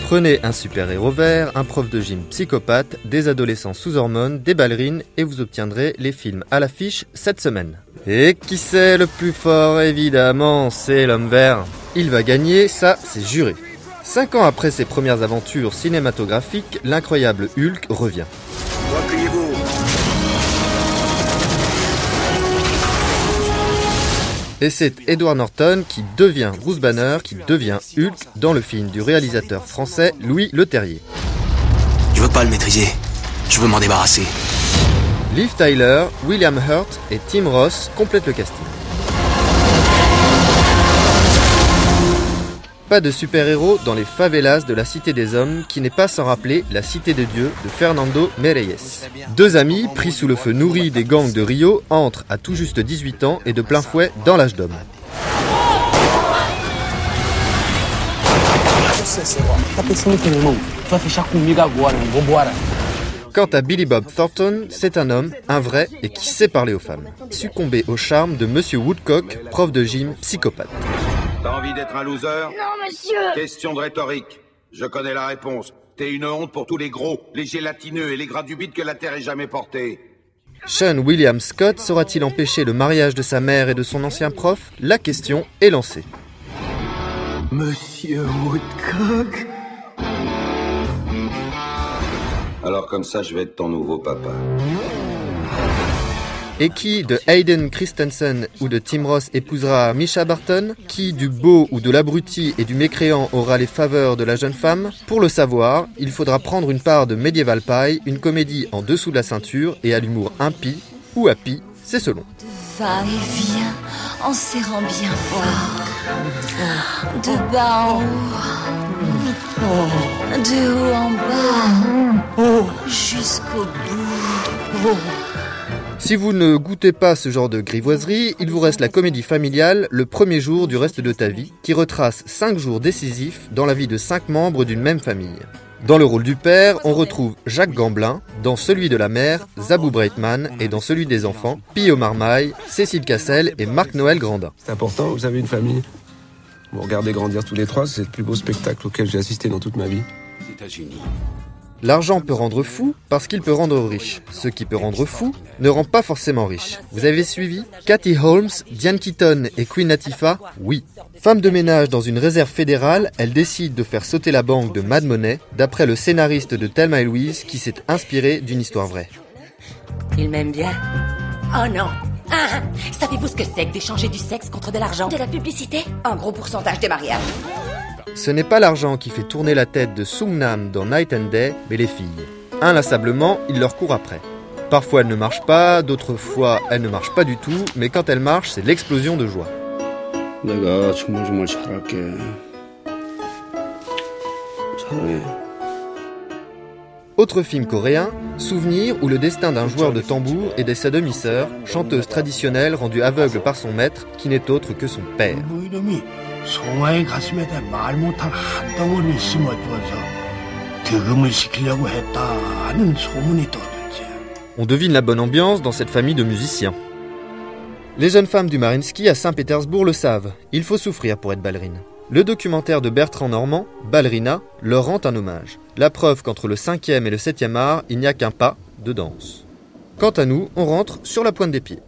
Prenez un super-héros vert, un prof de gym psychopathe, des adolescents sous hormones, des ballerines et vous obtiendrez les films à l'affiche cette semaine. Et qui c'est le plus fort? Évidemment, c'est l'homme vert. Il va gagner, ça c'est juré. 5 ans après ses premières aventures cinématographiques, l'incroyable Hulk revient. Repliez-vous. Et c'est Edward Norton qui devient Bruce Banner, qui devient Hulk dans le film du réalisateur français Louis Leterrier. Je veux pas le maîtriser, je veux m'en débarrasser. Liv Tyler, William Hurt et Tim Roth complètent le casting. Pas de super-héros dans les favelas de la Cité des Hommes, qui n'est pas sans rappeler la Cité de Dieu de Fernando Meirelles. Deux amis, pris sous le feu nourri des gangs de Rio, entrent à tout juste 18 ans et de plein fouet dans l'âge d'homme. Quant à Billy Bob Thornton, c'est un homme, un vrai, et qui sait parler aux femmes. Succombé au charme de Monsieur Woodcock, prof de gym psychopathe. T'as envie d'être un loser? Non, monsieur! Question de rhétorique. Je connais la réponse. T'es une honte pour tous les gros, les gélatineux et les gras du bide que la terre ait jamais portés. Sean William Scott saura-t-il empêcher le mariage de sa mère et de son ancien prof? La question est lancée. Monsieur Woodcock? Alors comme ça, je vais être ton nouveau papa. Et qui de Hayden Christensen ou de Tim Roth épousera Mischa Barton? Qui du beau ou de l'abruti et du mécréant aura les faveurs de la jeune femme? Pour le savoir, il faudra prendre une part de Medieval Pie, une comédie en dessous de la ceinture et à l'humour impie ou happy, c'est selon. Va et vient en serrant bien fort. De bas en haut. De haut en bas. Jusqu'au bout. Si vous ne goûtez pas ce genre de grivoiserie, il vous reste la comédie familiale Le premier jour du reste de ta vie, qui retrace 5 jours décisifs dans la vie de 5 membres d'une même famille. Dans le rôle du père, on retrouve Jacques Gamblin, dans celui de la mère, Zabou Breitman, et dans celui des enfants, Pio Marmaille, Cécile Cassel et Marc-Noël Grandin. C'est important, vous avez une famille. Vous regardez grandir tous les trois, c'est le plus beau spectacle auquel j'ai assisté dans toute ma vie. États-Unis. L'argent peut rendre fou parce qu'il peut rendre riche. Ce qui peut rendre fou ne rend pas forcément riche. Vous avez suivi? Katie Holmes, Diane Keaton et Queen Latifah? Oui. Femme de ménage dans une réserve fédérale, elle décide de faire sauter la banque de Mad Money, d'après le scénariste de Thelma et Louise qui s'est inspiré d'une histoire vraie. Il m'aime bien. Oh non. Ah, savez-vous ce que c'est que d'échanger du sexe contre de l'argent? De la publicité? Un gros pourcentage des mariages. Ce n'est pas l'argent qui fait tourner la tête de Sung-nam dans Night and Day, mais les filles. Inlassablement, il leur court après. Parfois elles ne marchent pas, d'autres fois elles ne marchent pas du tout, mais quand elles marchent, c'est l'explosion de joie. 내가 정말 잘할게. 사랑해. Autre film coréen, Souvenir ou le destin d'un joueur de tambour et de sa demi-sœur, chanteuse traditionnelle rendue aveugle par son maître, qui n'est autre que son père. 송아의 가슴에다 말 못할 한 덩어리를 심어주어서 득음을 시키려고 했다는 소문이 떠들지. On devine la bonne ambiance dans cette famille de musiciens. Les jeunes femmes du Mariinsky à Saint-Pétersbourg le savent, il faut souffrir pour être ballerine. Le documentaire de Bertrand Normand, Ballerina, leur rend un hommage. La preuve qu'entre le 5e et le 7e art, il n'y a qu'un pas de danse. Quant à nous, on rentre sur la pointe des pieds.